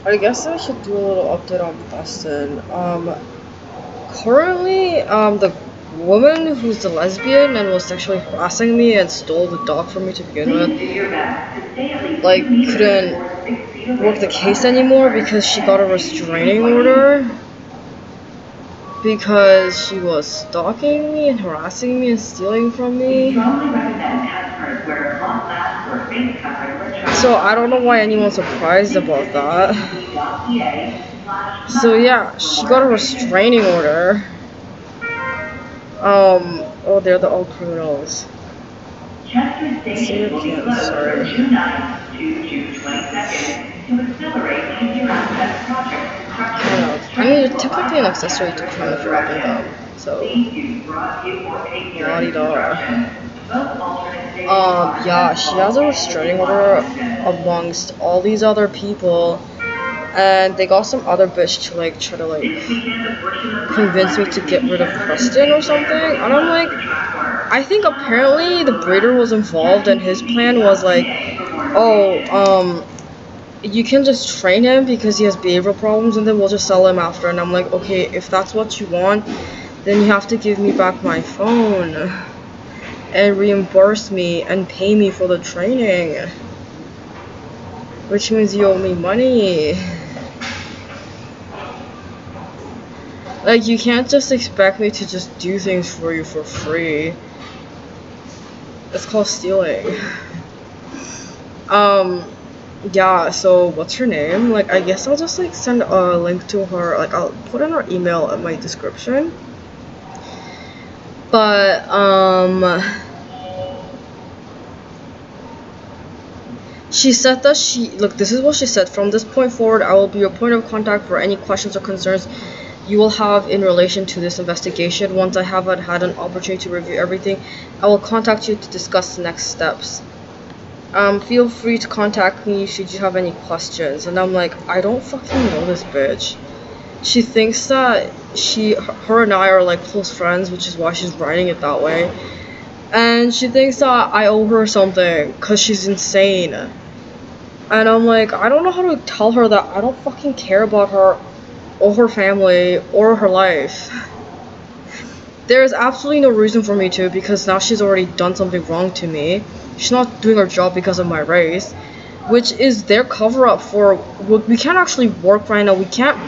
I guess I should do a little update on Preston. Currently, the woman who's the lesbian and was sexually harassing me and stole the dog from me to begin with, like, couldn't work the case anymore because she got a restraining order because she was stalking me and harassing me and stealing from me. So I don't know why anyone's surprised about that. So yeah, she got a restraining order. Oh, they're all criminals. Senior PM, sorry. I mean, you're technically an accessory to crime if you're robbing them. So, la-di-da. Yeah, she has a restraining order amongst all these other people, and they got some other bitch to like try to like convince me to get rid of Preston or something, and I'm like, I think apparently the breeder was involved and his plan was like, oh, you can just train him because he has behavioral problems and then we'll just sell him after. And I'm like, okay, if that's what you want, then you have to give me back my phone and reimburse me and pay me for the training, which means you owe me money. Like, you can't just expect me to just do things for you for free. It's called stealing. Yeah, so what's her name? Like, I guess I'll just like send a link to her, like I'll put in her email in my description. But she said that look, this is what she said: from this point forward, I will be your point of contact for any questions or concerns you will have in relation to this investigation. Once I have had an opportunity to review everything, I will contact you to discuss the next steps. Feel free to contact me should you have any questions. And I'm like, I don't fucking know this bitch. She thinks that her and I are like close friends, which is why she's writing it that way. And she thinks that I owe her something because she's insane. And I'm like, I don't know how to tell her that I don't fucking care about her or her family or her life. There's absolutely no reason for me to, because now she's already done something wrong to me. She's not doing her job because of my race, which is their cover-up for, we can't actually work right now. We can't,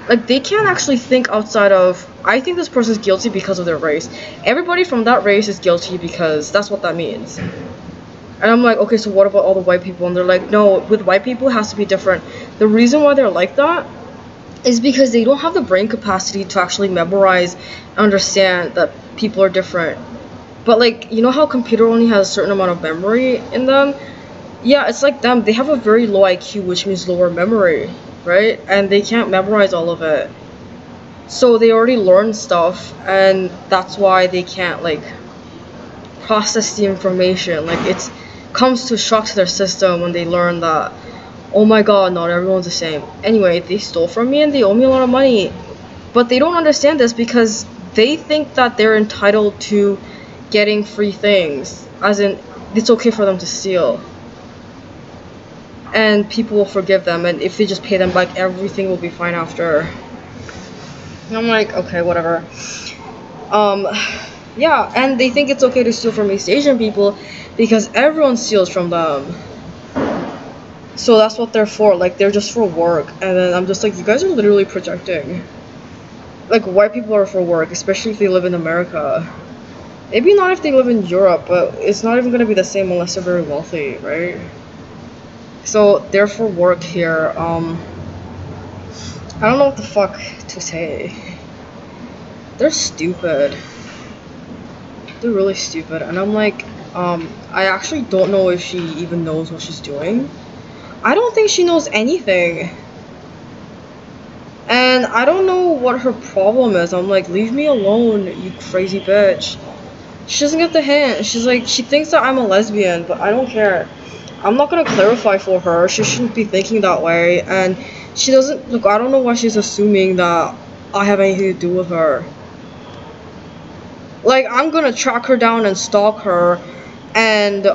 like, they can't actually think outside of, I think this person's guilty because of their race. Everybody from that race is guilty because that's what that means. And I'm like, okay, so what about all the white people? And they're like, no, with white people it has to be different. The reason why they're like that is because they don't have the brain capacity to actually memorize and understand that people are different. But like, you know how computer only has a certain amount of memory in them? Yeah, it's like them. They have a very low IQ, which means lower memory, right? And they can't memorize all of it. So they already learned stuff, and that's why they can't like process the information. Like, it comes to shock to their system when they learn that, oh my god, not everyone's the same. Anyway, they stole from me and they owe me a lot of money. But they don't understand this because they think that they're entitled to getting free things. As in, it's okay for them to steal. And people will forgive them, and if they just pay them back, everything will be fine after. And I'm like, okay, whatever. Yeah, and they think it's okay to steal from East Asian people because everyone steals from them. So that's what they're for, like, they're just for work. And then I'm just like, you guys are literally projecting. Like, white people are for work, especially if they live in America. Maybe not if they live in Europe, but it's not even gonna be the same unless they're very wealthy, right? So they're for work here. I don't know what the fuck to say. They're stupid. They're really stupid. And I'm like, I actually don't know if she even knows what she's doing. I don't think she knows anything. And I don't know what her problem is. I'm like, leave me alone, you crazy bitch. She doesn't get the hint. She's like, she thinks that I'm a lesbian, but I don't care. I'm not gonna clarify for her. She shouldn't be thinking that way. And she doesn't, look, I don't know why she's assuming that I have anything to do with her. Like, I'm gonna track her down and stalk her and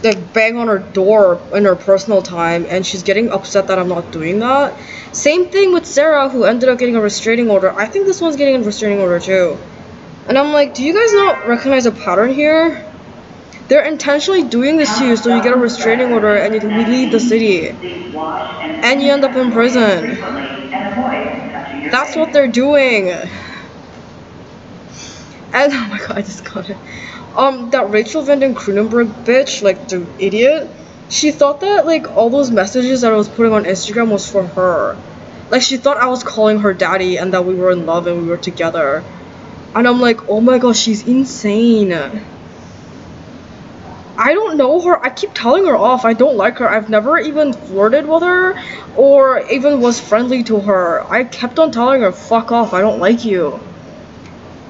like bang on her door in her personal time, and she's getting upset that I'm not doing that. Same thing with Sarah, who ended up getting a restraining order. I think this one's getting a restraining order too. And I'm like, do you guys not recognize a pattern here? They're intentionally doing this to you so you get a restraining order and you can leave the city. And you end up in prison. That's what they're doing. And oh my god, I just got it. That Rachel Vandenkroonenberg bitch, like the idiot, she thought that like all those messages that I was putting on Instagram was for her. Like she thought I was calling her daddy and that we were in love and we were together. And I'm like, oh my gosh, she's insane. I don't know her. I keep telling her off. I don't like her. I've never even flirted with her or even was friendly to her. I kept on telling her, fuck off, I don't like you.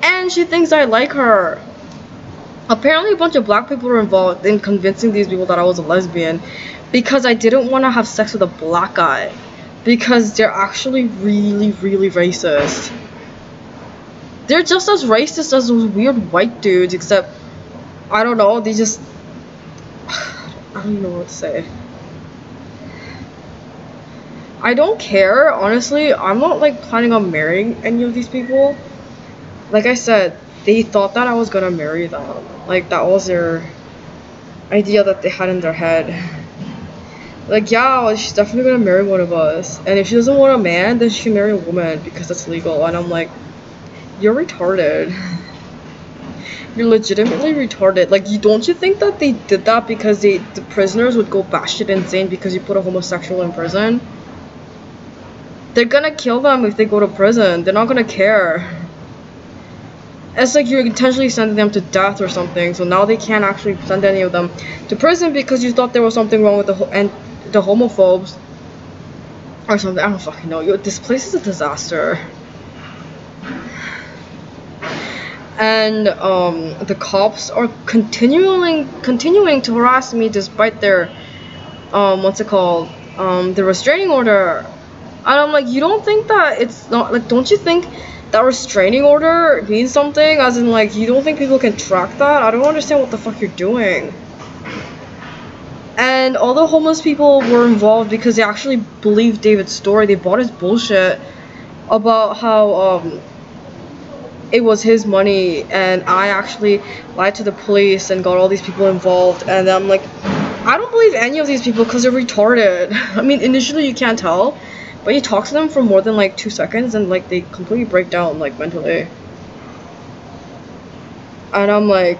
And she thinks I like her. Apparently a bunch of black people were involved in convincing these people that I was a lesbian because I didn't want to have sex with a black guy. Because they're actually really, really racist. They're just as racist as those weird white dudes, except, I don't know, they just... I don't know what to say. I don't care, honestly. I'm not like planning on marrying any of these people. Like I said, they thought that I was gonna marry them. Like that was their idea that they had in their head. Like, yeah, she's definitely gonna marry one of us. And if she doesn't want a man, then she can marry a woman because that's legal. And I'm like, you're retarded. You're legitimately retarded. Like, don't you think that they did that because the prisoners would go batshit insane because you put a homosexual in prison? They're gonna kill them if they go to prison. They're not gonna care. It's like you're intentionally sending them to death or something, so now they can't actually send any of them to prison because you thought there was something wrong with the homophobes or something. I don't fucking know. This place is a disaster. And the cops are continuing to harass me despite their what's it called, the restraining order. And I'm like, you don't think that it's not like, don't you think that restraining order means something? As in, like, you don't think people can track that? I don't understand what the fuck you're doing. And all the homeless people were involved because they actually believed David's story. They bought his bullshit about how it was his money, and I actually lied to the police and got all these people involved. And I'm like, I don't believe any of these people because they're retarded. I mean, initially you can't tell, but you talk to them for more than like 2 seconds and like they completely break down like mentally. And I'm like,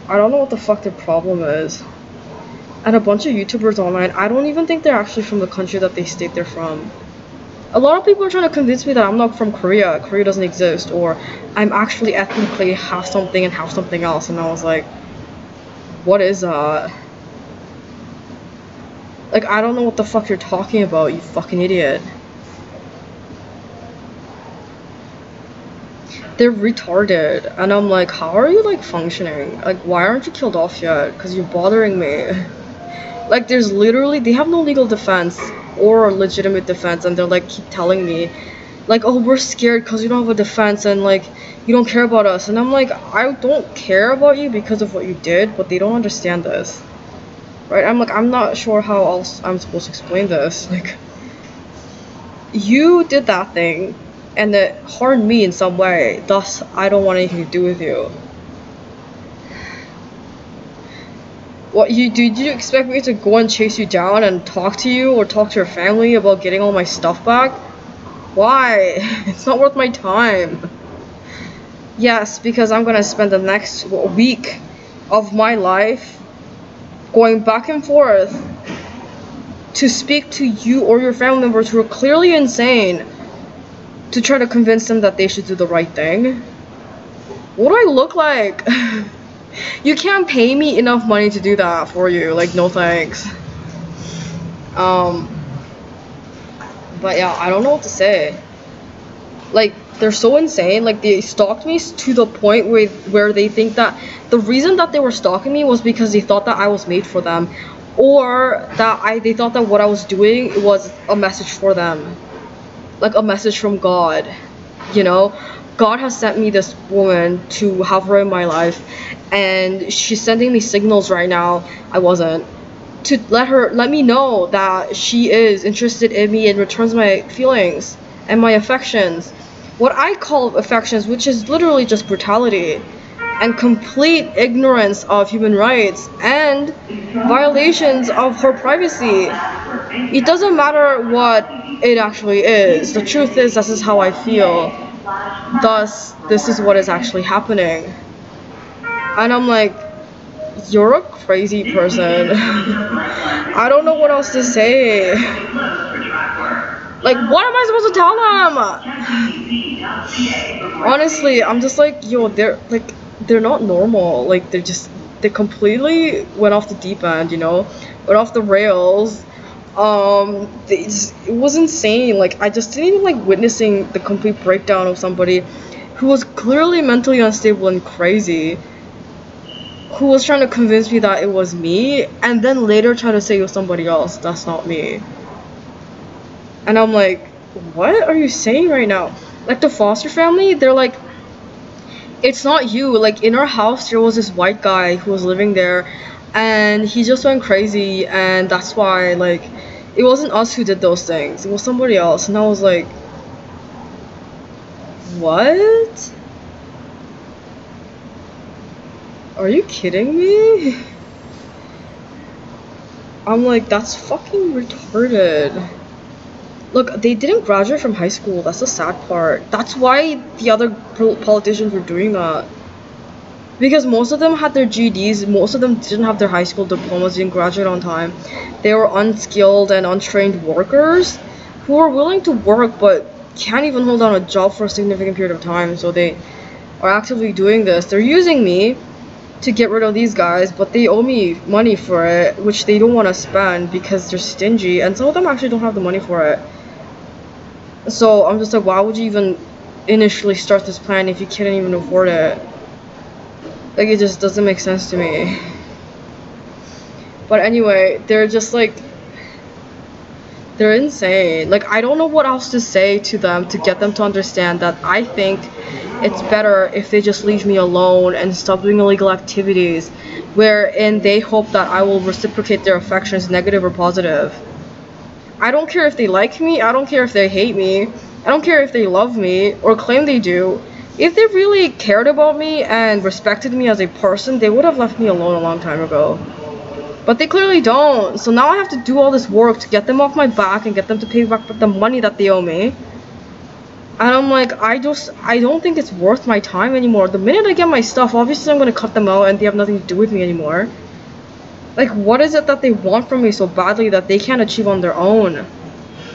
I don't know what the fuck their problem is. And a bunch of YouTubers online, I don't even think they're actually from the country that they state they're from. A lot of people are trying to convince me that I'm not from Korea. Korea doesn't exist, or I'm actually ethnically half something and half something else. And I was like, what is that? Like, I don't know what the fuck you're talking about, you fucking idiot. They're retarded. And I'm like, how are you like functioning? Like, why aren't you killed off yet? Because you're bothering me. Like, there's literally, they have no legal defense or legitimate defense, and they're like, keep telling me like, oh, we're scared because you don't have a defense and like you don't care about us. And I'm like, I don't care about you because of what you did, but they don't understand this, right? I'm like, I'm not sure how else I'm supposed to explain this. Like, you did that thing and it harmed me in some way, thus I don't want anything to do with you. What, did you expect me to go and chase you down and talk to you or talk to your family about getting all my stuff back? Why? It's not worth my time. Yes, because I'm gonna spend the next week of my life going back and forth to speak to you or your family members who are clearly insane to try to convince them that they should do the right thing. What do I look like? You can't pay me enough money to do that for you. Like, no thanks. But yeah, I don't know what to say. Like, they're so insane. Like, they stalked me to the point where they think that the reason that they were stalking me was because they thought that I was made for them, or that they thought that what I was doing was a message for them, like a message from God. You know, God has sent me this woman to have her in my life, and she's sending me signals right now. I wasn't, to let me know that she is interested in me and returns my feelings and my affections, what I call affections, which is literally just brutality and complete ignorance of human rights and violations of her privacy. It doesn't matter what it actually is. The truth is, this is how I feel. Thus, this is what is actually happening. And I'm like, you're a crazy person. I don't know what else to say. Like, what am I supposed to tell them? Honestly, I'm just like, yo, they're not normal. Like, they completely went off the deep end, you know, went off the rails. It was insane. Like, I just didn't even like witnessing the complete breakdown of somebody who was clearly mentally unstable and crazy, who was trying to convince me that it was me, and then later try to say it was somebody else. That's not me. And I'm like, what are you saying right now? Like, the foster family, they're like, it's not you. Like, in our house, there was this white guy who was living there, and he just went crazy, and that's why, like, it wasn't us who did those things. It was somebody else. And I was like, what? Are you kidding me? I'm like, that's fucking retarded. Look, they didn't graduate from high school. That's the sad part. That's why the other politicians were doing that. Because most of them had their GEDs, most of them didn't have their high school diplomas, didn't graduate on time. They were unskilled and untrained workers who are willing to work but can't even hold down a job for a significant period of time. So they are actively doing this. They're using me to get rid of these guys, but they owe me money for it, which they don't want to spend because they're stingy, and some of them actually don't have the money for it. So I'm just like, why would you even initially start this plan if you can't even afford it? Like, it just doesn't make sense to me. But anyway, they're just like, they're insane. Like, I don't know what else to say to them to get them to understand that I think it's better if they just leave me alone and stop doing illegal activities wherein they hope that I will reciprocate their affections, negative or positive. I don't care if they like me, I don't care if they hate me, I don't care if they love me or claim they do. If they really cared about me and respected me as a person, they would have left me alone a long time ago. But they clearly don't, so now I have to do all this work to get them off my back and get them to pay back the money that they owe me. And I'm like, I don't think it's worth my time anymore. The minute I get my stuff, obviously I'm going to cut them out and they have nothing to do with me anymore. Like, what is it that they want from me so badly that they can't achieve on their own?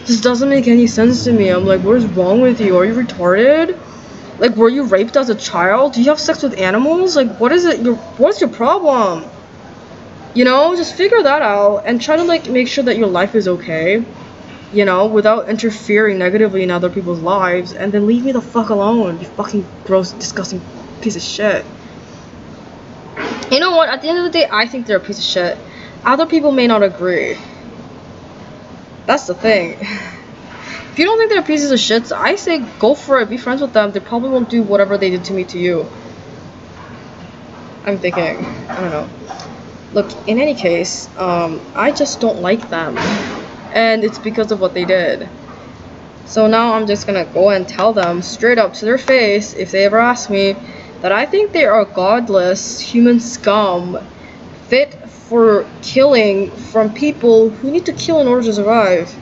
This doesn't make any sense to me. I'm like, what is wrong with you? Are you retarded? Like, were you raped as a child? Do you have sex with animals? Like, what is it? What's your problem? You know, just figure that out and try to, like, make sure that your life is okay. You know, without interfering negatively in other people's lives. And then leave me the fuck alone, you fucking gross, disgusting piece of shit. You know what? At the end of the day, I think they're a piece of shit. Other people may not agree. That's the thing. If you don't think they're pieces of shit, I say go for it. Be friends with them. They probably won't do whatever they did to me to you. I'm thinking. I don't know. Look, in any case, I just don't like them. And it's because of what they did. So now I'm just gonna go and tell them straight up to their face, if they ever ask me, that I think they are godless human scum fit for killing from people who need to kill in order to survive.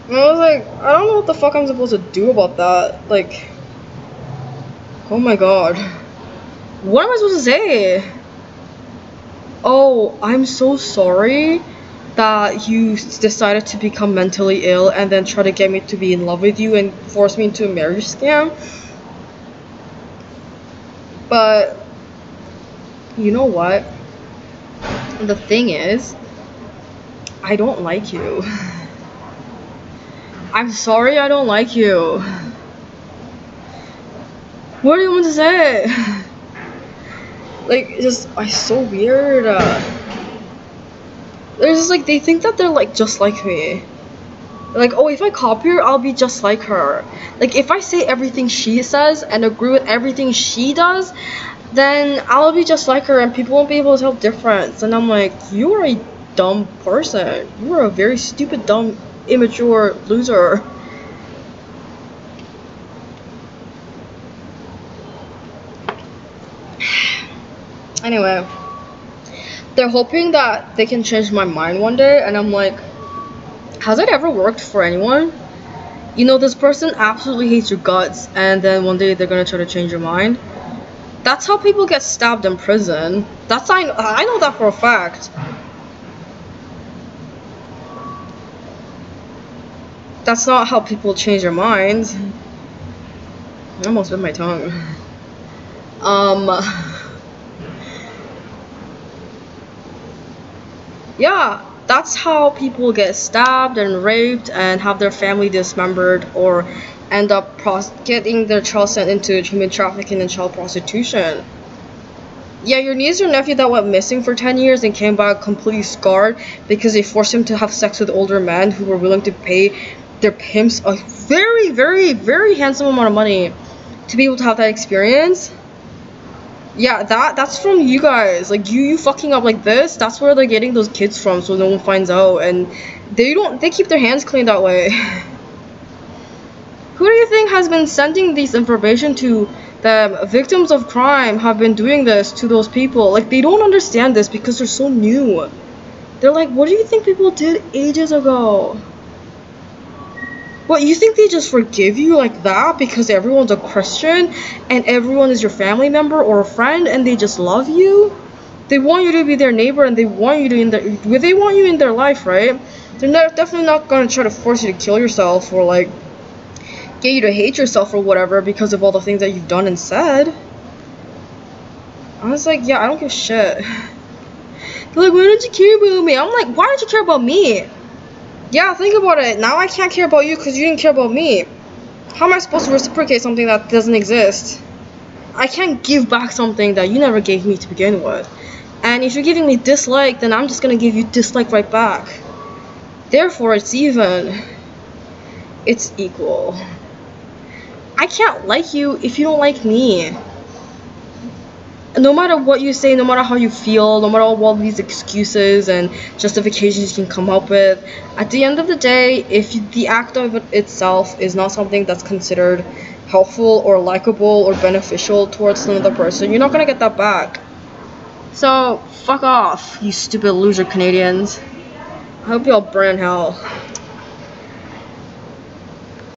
And I was like, I don't know what the fuck I'm supposed to do about that. Like, oh my god. What am I supposed to say? Oh, I'm so sorry that you decided to become mentally ill and then try to get me to be in love with you and force me into a marriage scam. But you know what? The thing is, I don't like you. I'm sorry I don't like you. What do you want to say? Like, it's so weird. They're just like, they think that they're like just like me. Like, oh, if I copy her, I'll be just like her. Like, if I say everything she says and agree with everything she does, then I'll be just like her and people won't be able to tell the difference. And I'm like, you are a dumb person. You are a very stupid, dumb, immature loser. Anyway, they're hoping that they can change my mind one day, and I'm like, has it ever worked for anyone? You know, this person absolutely hates your guts, and then one day they're gonna try to change your mind. That's how people get stabbed in prison. I know that for a fact. That's not how people change their minds. I almost bit my tongue. Yeah, that's how people get stabbed and raped and have their family dismembered or end up getting their child sent into human trafficking and child prostitution. Yeah, your niece or nephew that went missing for 10 years and came back completely scarred because they forced him to have sex with older men who were willing to pay their pimps a very, very, very handsome amount of money to be able to have that experience. Yeah, that's from you guys. Like, you fucking up like this, that's where they're getting those kids from, so no one finds out. And they keep their hands clean that way. Who do you think has been sending these information to them? Victims of crime have been doing this to those people. Like, they don't understand this because they're so new. They're like, what do you think people did ages ago? What, you think they just forgive you like that because everyone's a Christian and everyone is your family member or a friend and they just love you? They want you to be their neighbor and they want you in their life, right? They're definitely not gonna try to force you to kill yourself or like get you to hate yourself or whatever because of all the things that you've done and said. I was like, yeah, I don't give a shit. They're like, why don't you care about me? I'm like, why don't you care about me? Yeah, think about it. Now I can't care about you because you didn't care about me. How am I supposed to reciprocate something that doesn't exist? I can't give back something that you never gave me to begin with. And if you're giving me dislike, then I'm just gonna give you dislike right back. Therefore, it's even. It's equal. I can't like you if you don't like me. No matter what you say, no matter how you feel, no matter all these excuses and justifications you can come up with, at the end of the day, if the act of it itself is not something that's considered helpful or likable or beneficial towards another person, you're not gonna get that back. So, fuck off, you stupid loser Canadians. I hope y'all burn in hell.